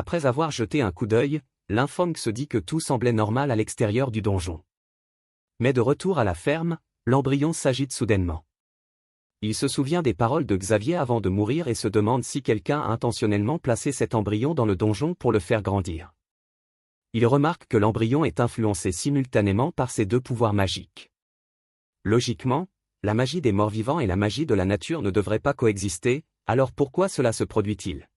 Après avoir jeté un coup d'œil, Linfeng se dit que tout semblait normal à l'extérieur du donjon. Mais de retour à la ferme, l'embryon s'agite soudainement. Il se souvient des paroles de Xavier avant de mourir et se demande si quelqu'un a intentionnellement placé cet embryon dans le donjon pour le faire grandir. Il remarque que l'embryon est influencé simultanément par ses deux pouvoirs magiques. Logiquement, la magie des morts-vivants et la magie de la nature ne devraient pas coexister, alors pourquoi cela se produit-il?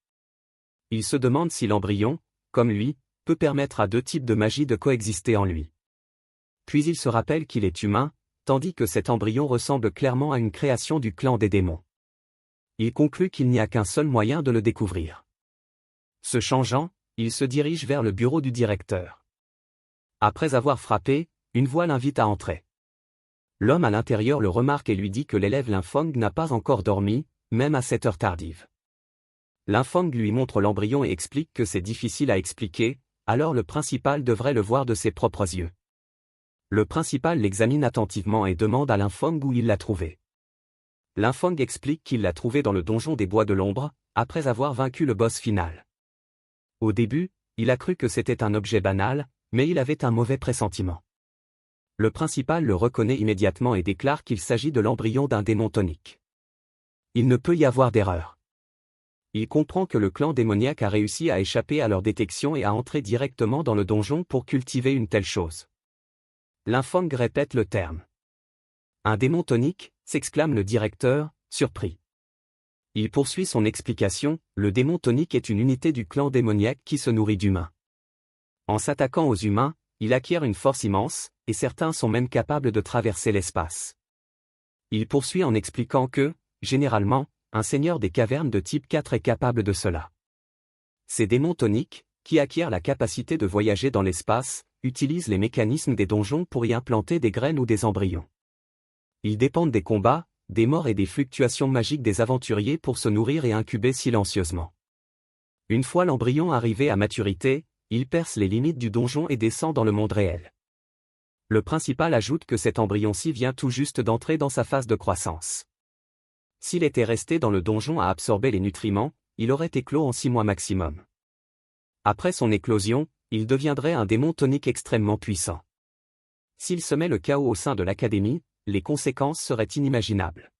Il se demande si l'embryon, comme lui, peut permettre à deux types de magie de coexister en lui. Puis il se rappelle qu'il est humain, tandis que cet embryon ressemble clairement à une création du clan des démons. Il conclut qu'il n'y a qu'un seul moyen de le découvrir. Se changeant, il se dirige vers le bureau du directeur. Après avoir frappé, une voix l'invite à entrer. L'homme à l'intérieur le remarque et lui dit que l'élève Linfeng n'a pas encore dormi, même à cette heure tardive. Linfeng lui montre l'embryon et explique que c'est difficile à expliquer, alors le principal devrait le voir de ses propres yeux. Le principal l'examine attentivement et demande à Linfeng où il l'a trouvé. Linfeng explique qu'il l'a trouvé dans le donjon des Bois de l'Ombre, après avoir vaincu le boss final. Au début, il a cru que c'était un objet banal, mais il avait un mauvais pressentiment. Le principal le reconnaît immédiatement et déclare qu'il s'agit de l'embryon d'un démon tonique. Il ne peut y avoir d'erreur. Il comprend que le clan démoniaque a réussi à échapper à leur détection et à entrer directement dans le donjon pour cultiver une telle chose. Linfeng répète le terme. Un démon tonique, s'exclame le directeur, surpris. Il poursuit son explication, le démon tonique est une unité du clan démoniaque qui se nourrit d'humains. En s'attaquant aux humains, il acquiert une force immense, et certains sont même capables de traverser l'espace. Il poursuit en expliquant que, généralement, un seigneur des cavernes de type 4 est capable de cela. Ces démons toniques, qui acquièrent la capacité de voyager dans l'espace, utilisent les mécanismes des donjons pour y implanter des graines ou des embryons. Ils dépendent des combats, des morts et des fluctuations magiques des aventuriers pour se nourrir et incuber silencieusement. Une fois l'embryon arrivé à maturité, il perce les limites du donjon et descend dans le monde réel. Le principal ajoute que cet embryon-ci vient tout juste d'entrer dans sa phase de croissance. S'il était resté dans le donjon à absorber les nutriments, il aurait éclos en 6 mois maximum. Après son éclosion, il deviendrait un démon tonique extrêmement puissant. S'il semait le chaos au sein de l'académie, les conséquences seraient inimaginables.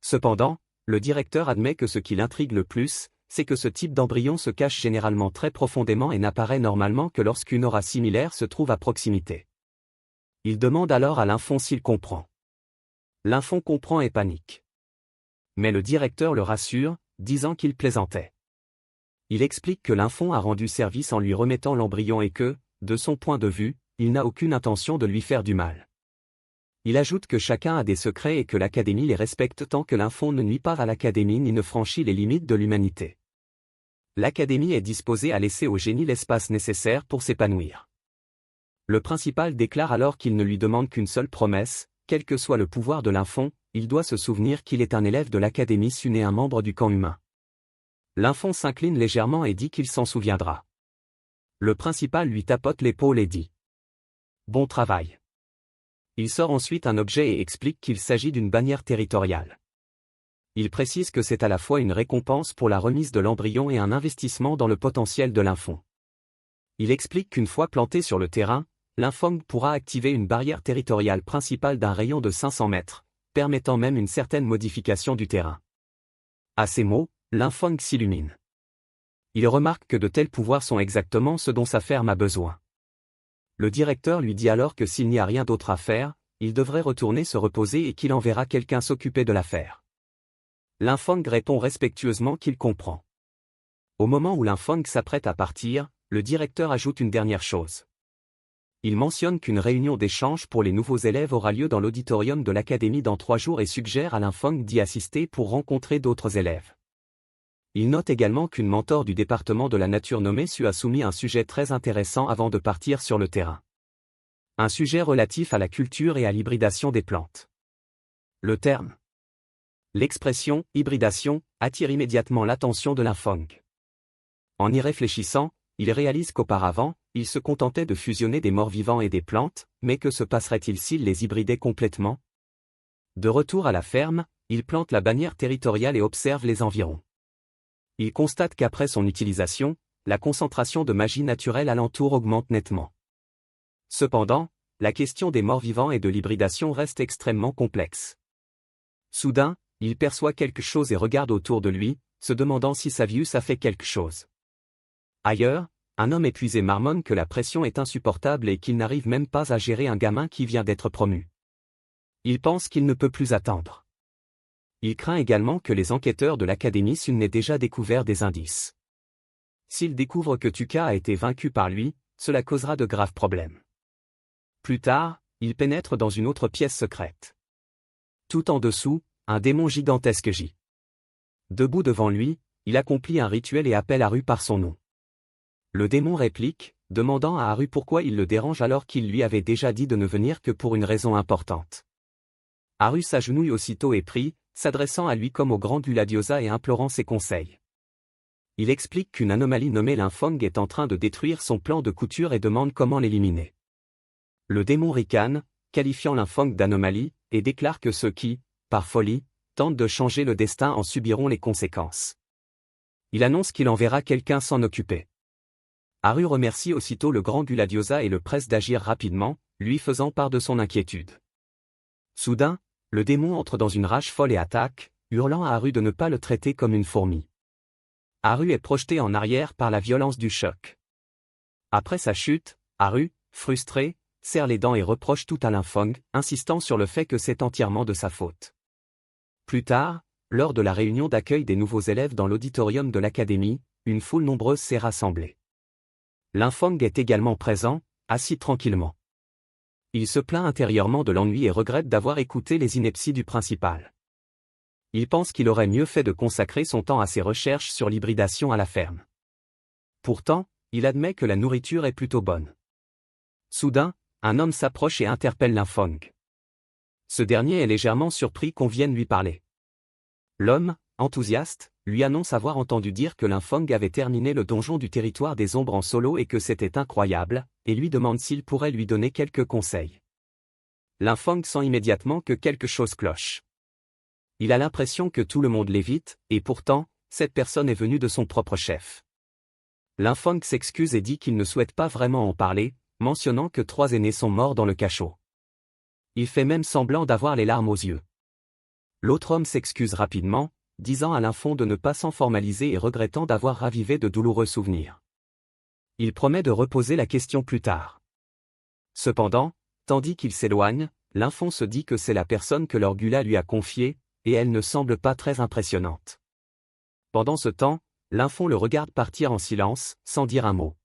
Cependant, le directeur admet que ce qui l'intrigue le plus, c'est que ce type d'embryon se cache généralement très profondément et n'apparaît normalement que lorsqu'une aura similaire se trouve à proximité. Il demande alors à Linfeng s'il comprend. Linfeng comprend et panique. Mais le directeur le rassure, disant qu'il plaisantait. Il explique que Linfeng a rendu service en lui remettant l'embryon et que, de son point de vue, il n'a aucune intention de lui faire du mal. Il ajoute que chacun a des secrets et que l'Académie les respecte tant que Linfeng ne nuit pas à l'Académie ni ne franchit les limites de l'humanité. L'Académie est disposée à laisser au génie l'espace nécessaire pour s'épanouir. Le principal déclare alors qu'il ne lui demande qu'une seule promesse, quel que soit le pouvoir de Linfeng, il doit se souvenir qu'il est un élève de l'Académie et un membre du camp humain. Linfeng s'incline légèrement et dit qu'il s'en souviendra. Le principal lui tapote l'épaule et dit « Bon travail ». Il sort ensuite un objet et explique qu'il s'agit d'une bannière territoriale. Il précise que c'est à la fois une récompense pour la remise de l'embryon et un investissement dans le potentiel de Linfeng. Il explique qu'une fois planté sur le terrain, Linfeng pourra activer une barrière territoriale principale d'un rayon de 500 mètres, permettant même une certaine modification du terrain. À ces mots, Linfeng s'illumine. Il remarque que de tels pouvoirs sont exactement ce dont sa ferme a besoin. Le directeur lui dit alors que s'il n'y a rien d'autre à faire, il devrait retourner se reposer et qu'il enverra quelqu'un s'occuper de l'affaire. Linfeng répond respectueusement qu'il comprend. Au moment où Linfeng s'apprête à partir, le directeur ajoute une dernière chose. Il mentionne qu'une réunion d'échange pour les nouveaux élèves aura lieu dans l'auditorium de l'Académie dans 3 jours et suggère à Linfeng d'y assister pour rencontrer d'autres élèves. Il note également qu'une mentor du département de la nature nommée Su a soumis un sujet très intéressant avant de partir sur le terrain. Un sujet relatif à la culture et à l'hybridation des plantes. Le terme. L'expression « hybridation » attire immédiatement l'attention de Linfeng. En y réfléchissant, il réalise qu'auparavant, il se contentait de fusionner des morts-vivants et des plantes, mais que se passerait-il s'il les hybridait complètement? De retour à la ferme, il plante la bannière territoriale et observe les environs. Il constate qu'après son utilisation, la concentration de magie naturelle alentour augmente nettement. Cependant, la question des morts-vivants et de l'hybridation reste extrêmement complexe. Soudain, il perçoit quelque chose et regarde autour de lui, se demandant si Savius a fait quelque chose. Ailleurs, un homme épuisé marmonne que la pression est insupportable et qu'il n'arrive même pas à gérer un gamin qui vient d'être promu. Il pense qu'il ne peut plus attendre. Il craint également que les enquêteurs de l'Académie Sun n'aient déjà découvert des indices. S'il découvre que Tuka a été vaincu par lui, cela causera de graves problèmes. Plus tard, il pénètre dans une autre pièce secrète. Tout en dessous, un démon gigantesque gît. Debout devant lui, il accomplit un rituel et appelle Haru par son nom. Le démon réplique, demandant à Haru pourquoi il le dérange alors qu'il lui avait déjà dit de ne venir que pour une raison importante. Haru s'agenouille aussitôt et prie, s'adressant à lui comme au grand Gulladiosa et implorant ses conseils. Il explique qu'une anomalie nommée Lymphong est en train de détruire son plan de couture et demande comment l'éliminer. Le démon ricane, qualifiant Lymphong d'anomalie, et déclare que ceux qui, par folie, tentent de changer le destin en subiront les conséquences. Il annonce qu'il enverra quelqu'un s'en occuper. Haru remercie aussitôt le grand Gulladiosa et le presse d'agir rapidement, lui faisant part de son inquiétude. Soudain, le démon entre dans une rage folle et attaque, hurlant à Haru de ne pas le traiter comme une fourmi. Haru est projeté en arrière par la violence du choc. Après sa chute, Haru, frustré, serre les dents et reproche tout à Lymphong, insistant sur le fait que c'est entièrement de sa faute. Plus tard, lors de la réunion d'accueil des nouveaux élèves dans l'auditorium de l'académie, une foule nombreuse s'est rassemblée. Lymphong est également présent, assis tranquillement. Il se plaint intérieurement de l'ennui et regrette d'avoir écouté les inepties du principal. Il pense qu'il aurait mieux fait de consacrer son temps à ses recherches sur l'hybridation à la ferme. Pourtant, il admet que la nourriture est plutôt bonne. Soudain, un homme s'approche et interpelle Lymphong. Ce dernier est légèrement surpris qu'on vienne lui parler. L'homme, enthousiaste, lui annonce avoir entendu dire que Lymphong avait terminé le donjon du territoire des ombres en solo et que c'était incroyable, et lui demande s'il pourrait lui donner quelques conseils. Lymphong sent immédiatement que quelque chose cloche. Il a l'impression que tout le monde l'évite, et pourtant, cette personne est venue de son propre chef. Lymphong s'excuse et dit qu'il ne souhaite pas vraiment en parler, mentionnant que 3 aînés sont morts dans le cachot. Il fait même semblant d'avoir les larmes aux yeux. L'autre homme s'excuse rapidement, disant à Lymphong de ne pas s'en formaliser et regrettant d'avoir ravivé de douloureux souvenirs. Il promet de reposer la question plus tard. Cependant, tandis qu'il s'éloigne, Lymphong se dit que c'est la personne que Lord Gula lui a confiée, et elle ne semble pas très impressionnante. Pendant ce temps, Lymphong le regarde partir en silence, sans dire un mot.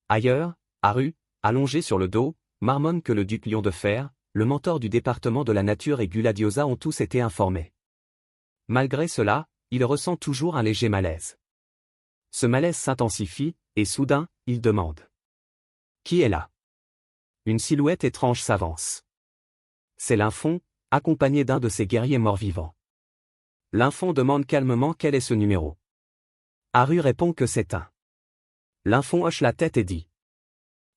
Ailleurs, Haru, allongé sur le dos, marmonne que le duc Lion de Fer, le mentor du département de la nature et Gulladiosa ont tous été informés. Malgré cela, il ressent toujours un léger malaise. Ce malaise s'intensifie, et soudain, il demande. Qui est là? Une silhouette étrange s'avance. C'est Lymphong, accompagné d'un de ses guerriers morts-vivants. Lymphong demande calmement quel est ce numéro. Haru répond que c'est un. Lymphong hoche la tête et dit.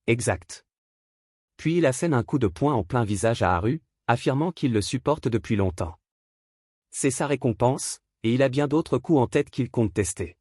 Exact. Puis il assène un coup de poing en plein visage à Haru, affirmant qu'il le supporte depuis longtemps. C'est sa récompense, et il a bien d'autres coups en tête qu'il compte tester.